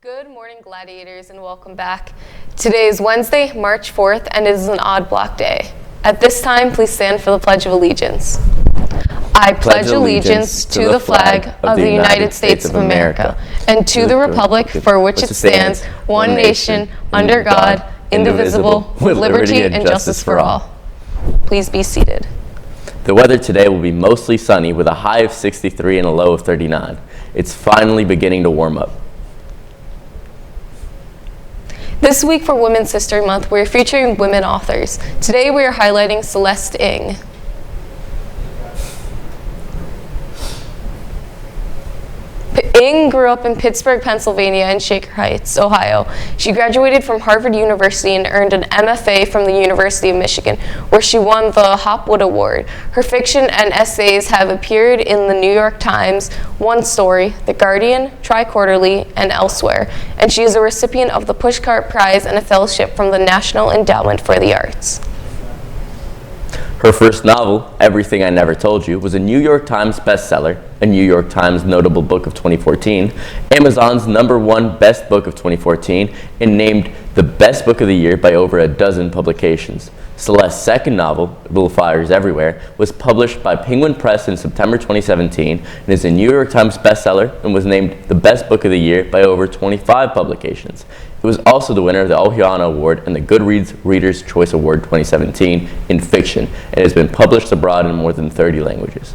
Good morning, gladiators, and welcome back. Today is Wednesday, March 4th, and it is an odd block day. At this time, please stand for the Pledge of Allegiance. I pledge allegiance to the flag of the United States of America and to the republic for which it stands, one nation, under God, indivisible, with liberty and justice for all. Please be seated. The weather today will be mostly sunny with a high of 63 and a low of 39. It's finally beginning to warm up. This week for Women's History Month, we're featuring women authors. Today we are highlighting Celeste Ng. Ng grew up in Pittsburgh, Pennsylvania and Shaker Heights, Ohio. She graduated from Harvard University and earned an MFA from the University of Michigan, where she won the Hopwood Award. Her fiction and essays have appeared in the New York Times, One Story, The Guardian, Tri-Quarterly, and elsewhere, and she is a recipient of the Pushcart Prize and a fellowship from the National Endowment for the Arts. Her first novel, Everything I Never Told You, was a New York Times bestseller, a New York Times Notable Book of 2014, Amazon's #1 Best Book of 2014, and named the Best Book of the Year by over a dozen publications. Celeste's second novel, Little Fires Everywhere, was published by Penguin Press in September 2017 and is a New York Times bestseller and was named the Best Book of the Year by over 25 publications. It was also the winner of the Ohiana Award and the Goodreads Reader's Choice Award 2017 in fiction and has been published abroad in more than 30 languages.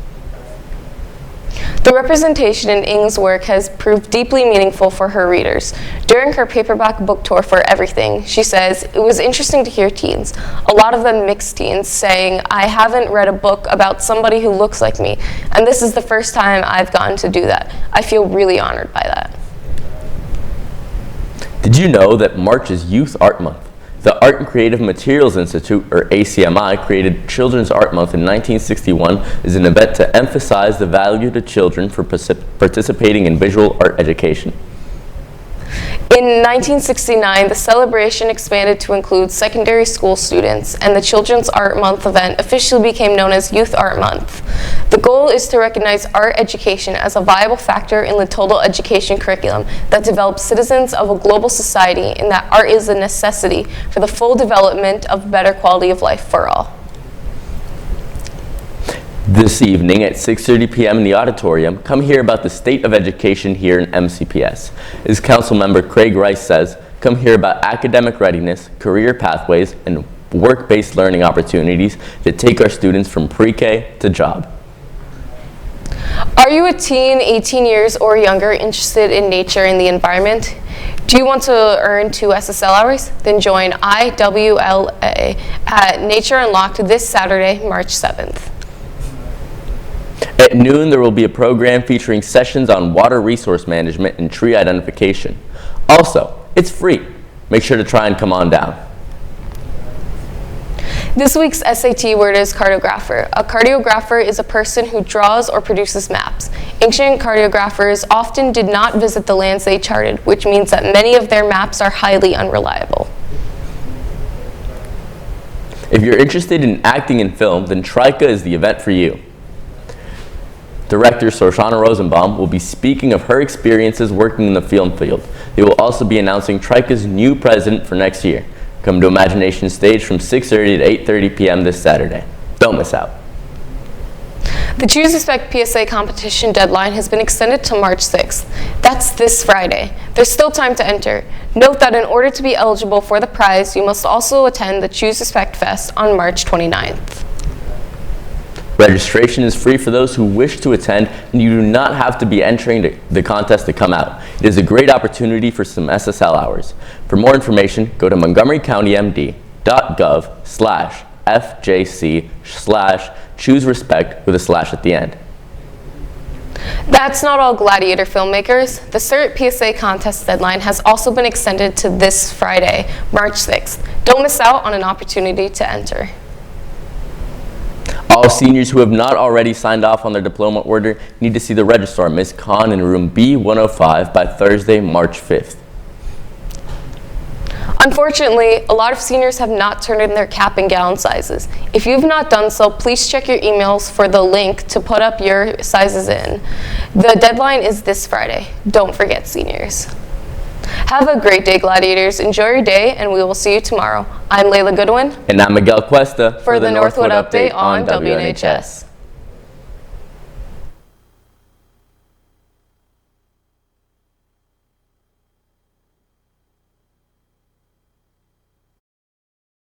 The representation in Ng's work has proved deeply meaningful for her readers. During her paperback book tour for Everything, she says, "It was interesting to hear teens, a lot of them mixed teens, saying, 'I haven't read a book about somebody who looks like me, and this is the first time I've gotten to do that. I feel really honored by that.'" Did you know that March is Youth Art Month? The Art and Creative Materials Institute, or ACMI, created Children's Art Month in 1961 as an event to emphasize the value to children for participating in visual art education. In 1969, the celebration expanded to include secondary school students, and the Children's Art Month event officially became known as Youth Art Month. The goal is to recognize art education as a viable factor in the total education curriculum that develops citizens of a global society, and that art is a necessity for the full development of better quality of life for all. This evening at 6:30 p.m. in the auditorium, come hear about the state of education here in MCPS. As Councilmember Craig Rice says, come hear about academic readiness, career pathways, and work-based learning opportunities that take our students from pre-K to job. Are you a teen, 18 years or younger, interested in nature and the environment? Do you want to earn 2 SSL hours? Then join IWLA at Nature Unlocked this Saturday, March 7th. At noon, there will be a program featuring sessions on water resource management and tree identification. Also, it's free. Make sure to try and come on down. This week's SAT word is cartographer. A cartographer is a person who draws or produces maps. Ancient cartographers often did not visit the lands they charted, which means that many of their maps are highly unreliable. If you're interested in acting in film, then TRICA is the event for you. Director Sorshana Rosenbaum will be speaking of her experiences working in the film field. They will also be announcing TRICA's new president for next year. Come to Imagination Stage from 6:30 to 8:30 p.m. this Saturday. Don't miss out. The Choose Respect PSA competition deadline has been extended to March 6th. That's this Friday. There's still time to enter. Note that in order to be eligible for the prize, you must also attend the Choose Respect Fest on March 29th. Registration is free for those who wish to attend, and you do not have to be entering the contest to come out. It is a great opportunity for some SSL hours. For more information, go to montgomerycountymd.gov/FJC/ChooseRespect with a slash at the end. That's not all, Gladiator filmmakers. The CERT PSA contest deadline has also been extended to this Friday, March 6th. Don't miss out on an opportunity to enter. All seniors who have not already signed off on their diploma order need to see the registrar, Ms. Khan, in room B105 by Thursday, March 5th. Unfortunately, a lot of seniors have not turned in their cap and gown sizes. If you've not done so, please check your emails for the link to put up your sizes in. The deadline is this Friday. Don't forget, seniors. Have a great day, Gladiators. Enjoy your day, and we will see you tomorrow. I'm Layla Goodwin. And I'm Miguel Cuesta For the Northwood Update on WNHS.